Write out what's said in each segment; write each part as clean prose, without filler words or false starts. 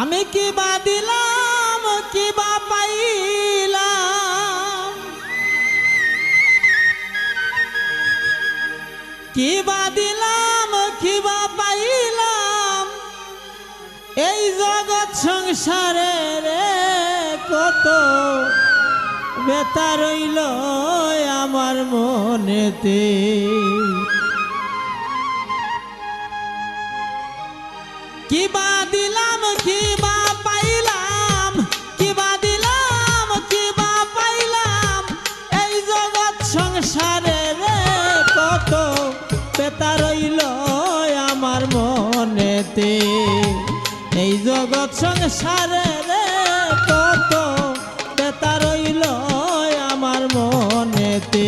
আমি কিবা দিলাম কিবা পাইলাম, কিবা দিলাম কিবা পাইলাম, এই জগৎ সংসারে রে কত বেতা রইল আমার মনেতে। কিবা দিলাম কিবা পাইলাম, কিবা দিলাম কিবা পাইলাম, এই জগৎ সংসারে রে কত বেতা রইল আমার মনেতে। এই জগৎ সংসারে রে কত বেতা রইল আমার মনেতে।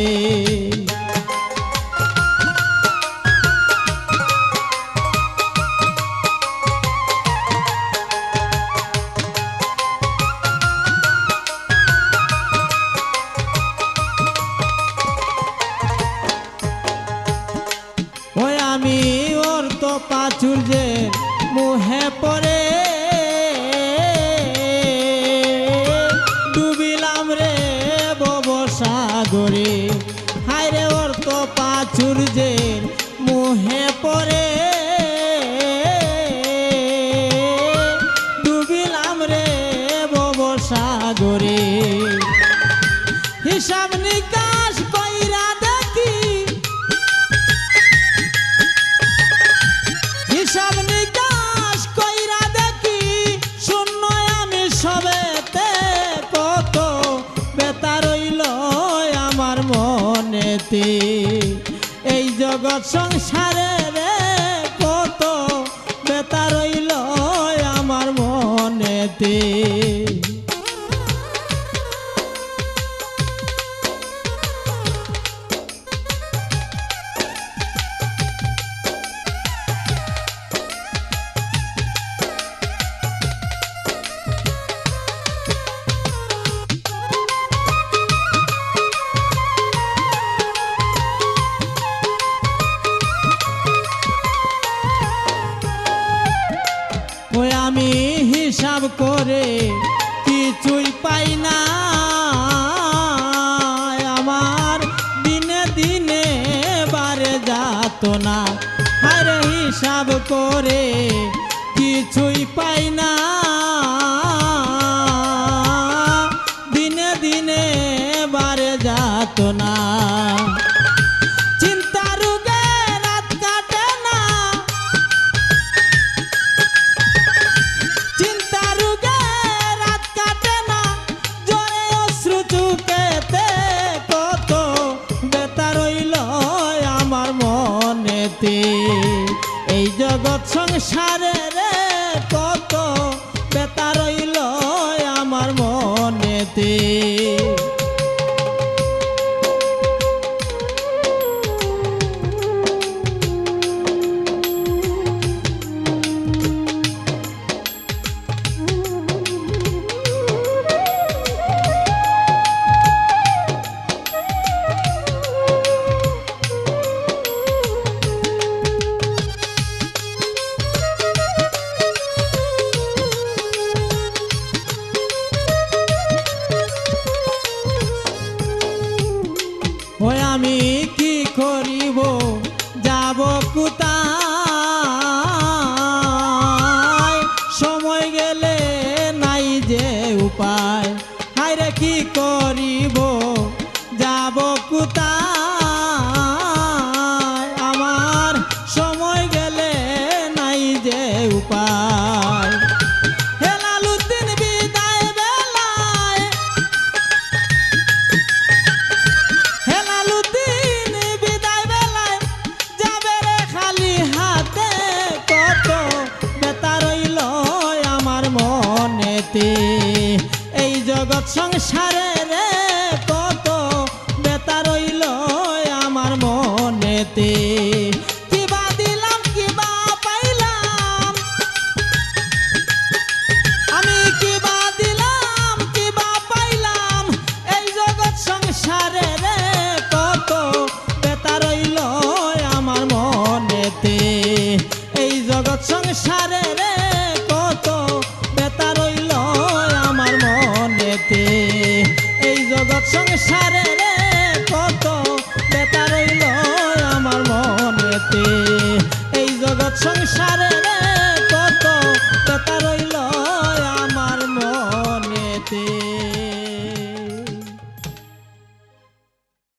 ওই আমি ওর তো প্রাচুর্যের মুহে পড়ে ডুবিলাম রে ভবসাগরে। হায় রে ওর তো প্রাচুর্যের মুহে পড়ে ডুবিলাম রে ভবসাগরে। হিসাব নিকাশ কইরা দেখি, হিসাব নিকাশ কইরা দেখি, শূন্য আমি সবেতে কত বেতা রইল আমার মনেতে। এই জগৎ সংসারে রে কত বেতা রইল আমার মনেতে। ওই আমি হিসাব করে কিছুই পাই না, আমার দিনে দিনে বাড়ে যাত না। আরে হিসাব করে কিছুই পাই না, দিনে দিনে বাড়ে যাত না। এই জগৎ সংসারে রে কত বেতা রইল আমার মনেতে। ওই আমি কি করিব যাব কোথায়, সময় গেলে নাই যে উপায়। হায় রে কি করিব যাব কোথায়, আমার সময় গেলে নাই যে উপায়। এই জগৎ সংসারে রে কত বেতা রইল আমার মনেতে।